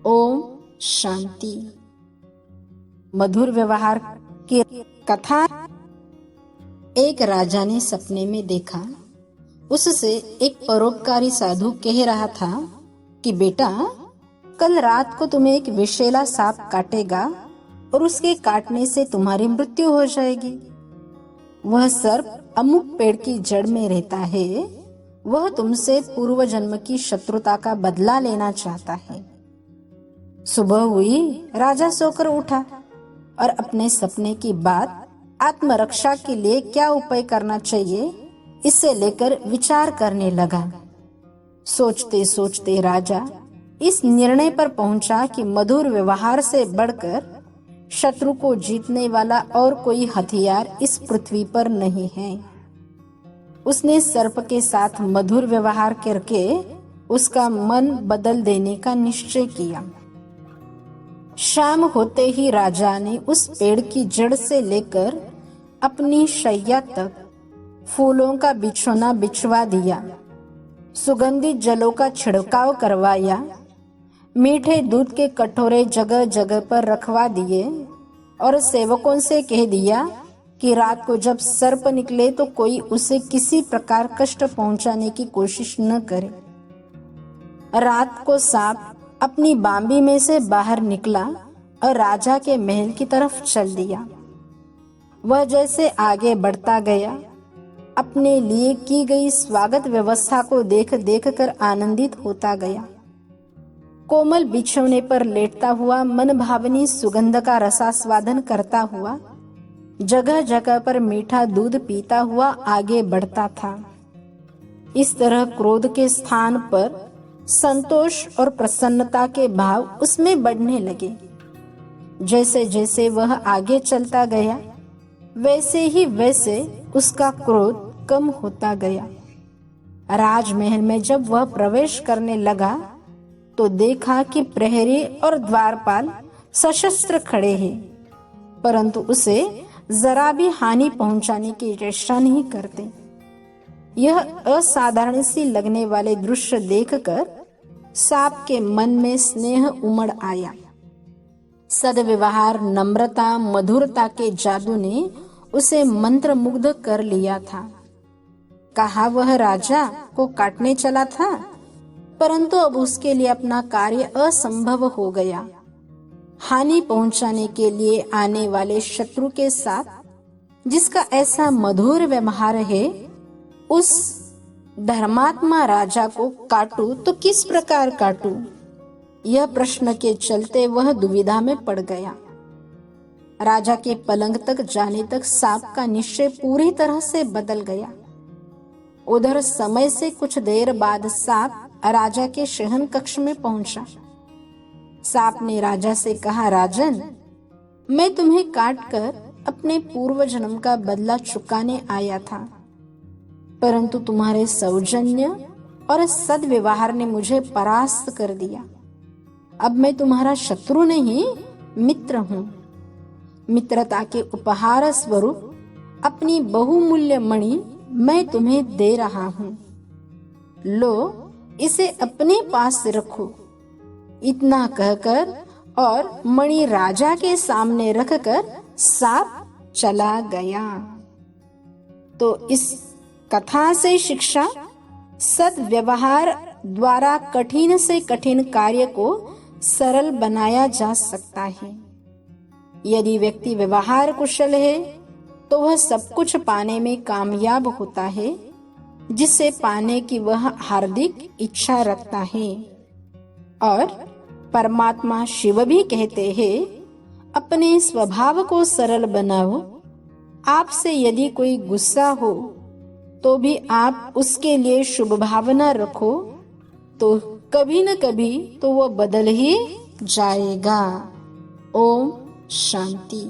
ओम शांति। मधुर व्यवहार की कथा। एक राजा ने सपने में देखा, उससे एक परोपकारी साधु कह रहा था कि बेटा, कल रात को तुम्हें एक विषैला सांप काटेगा और उसके काटने से तुम्हारी मृत्यु हो जाएगी। वह सर्प अमुक पेड़ की जड़ में रहता है। वह तुमसे पूर्व जन्म की शत्रुता का बदला लेना चाहता है। सुबह हुई, राजा सोकर उठा और अपने सपने की बात आत्मरक्षा के लिए क्या उपाय करना चाहिए इसे लेकर विचार करने लगा। सोचते सोचते राजा इस निर्णय पर पहुंचा कि मधुर व्यवहार से बढ़कर शत्रु को जीतने वाला और कोई हथियार इस पृथ्वी पर नहीं है। उसने सर्प के साथ मधुर व्यवहार करके उसका मन बदल देने का निश्चय किया। शाम होते ही राजा ने उस पेड़ की जड़ से लेकर अपनी शैया तक फूलों का बिछौना बिछवा दिया, सुगंधित जलों का छिड़काव करवाया, मीठे दूध के कटोरे जगह जगह पर रखवा दिए और सेवकों से कह दिया कि रात को जब सर्प निकले तो कोई उसे किसी प्रकार कष्ट पहुंचाने की कोशिश न करे। रात को सांप अपनी बांबी में से बाहर निकला और राजा के महल की तरफ चल दिया। वह जैसे आगे बढ़ता गया, अपने लिए की गई स्वागत व्यवस्था को देख देख कर आनंदित होता गया। कोमल बिछौने पर लेटता हुआ मन भावनी सुगंध का रसास्वादन करता हुआ जगह जगह पर मीठा दूध पीता हुआ आगे बढ़ता था। इस तरह क्रोध के स्थान पर संतोष और प्रसन्नता के भाव उसमें बढ़ने लगे। जैसे जैसे वह आगे चलता गया, वैसे ही वैसे उसका क्रोध कम होता गया। राजमहल में जब वह प्रवेश करने लगा तो देखा कि प्रहरी और द्वारपाल सशस्त्र खड़े हैं, परंतु उसे जरा भी हानि पहुंचाने की चेष्टा नहीं करते। यह असाधारण सी लगने वाले दृश्य देखकर सांप के मन में स्नेह उमड़ आया। सद्व्यवहार, नम्रता, मधुरता के जादू ने उसे मंत्रमुग्ध कर लिया था। कहा वह राजा को काटने चला था, परंतु अब उसके लिए अपना कार्य असंभव हो गया। हानि पहुंचाने के लिए आने वाले शत्रु के साथ जिसका ऐसा मधुर व्यवहार है, उस धर्मात्मा राजा को काटूं तो किस प्रकार काटूं? यह प्रश्न के चलते वह दुविधा में पड़ गया। राजा के पलंग तक जाने तक सांप का निश्चय पूरी तरह से बदल गया। उधर समय से कुछ देर बाद सांप राजा के शयन कक्ष में पहुंचा। सांप ने राजा से कहा, राजन, मैं तुम्हें काटकर अपने पूर्व जन्म का बदला चुकाने आया था, परंतु तुम्हारे सौजन्य और सद्व्यवहार ने मुझे परास्त कर दिया। अब मैं तुम्हारा शत्रु नहीं, मित्र हूँ। मित्रता के उपहार स्वरूप अपनी बहुमूल्य मणि मैं तुम्हें दे रहा हूँ। लो, इसे अपने पास रखो। इतना कहकर और मणि राजा के सामने रखकर सांप चला गया। तो इस कथा से शिक्षा, सद्व्यवहार द्वारा कठिन से कठिन कार्य को सरल बनाया जा सकता है। यदि व्यक्ति व्यवहार कुशल है तो वह सब कुछ पाने में कामयाब होता है जिसे पाने की वह हार्दिक इच्छा रखता है। और परमात्मा शिव भी कहते हैं, अपने स्वभाव को सरल बनाओ। आपसे यदि कोई गुस्सा हो तो भी आप उसके लिए शुभ भावना रखो, तो कभी न कभी तो वह बदल ही जाएगा। ओम शांति।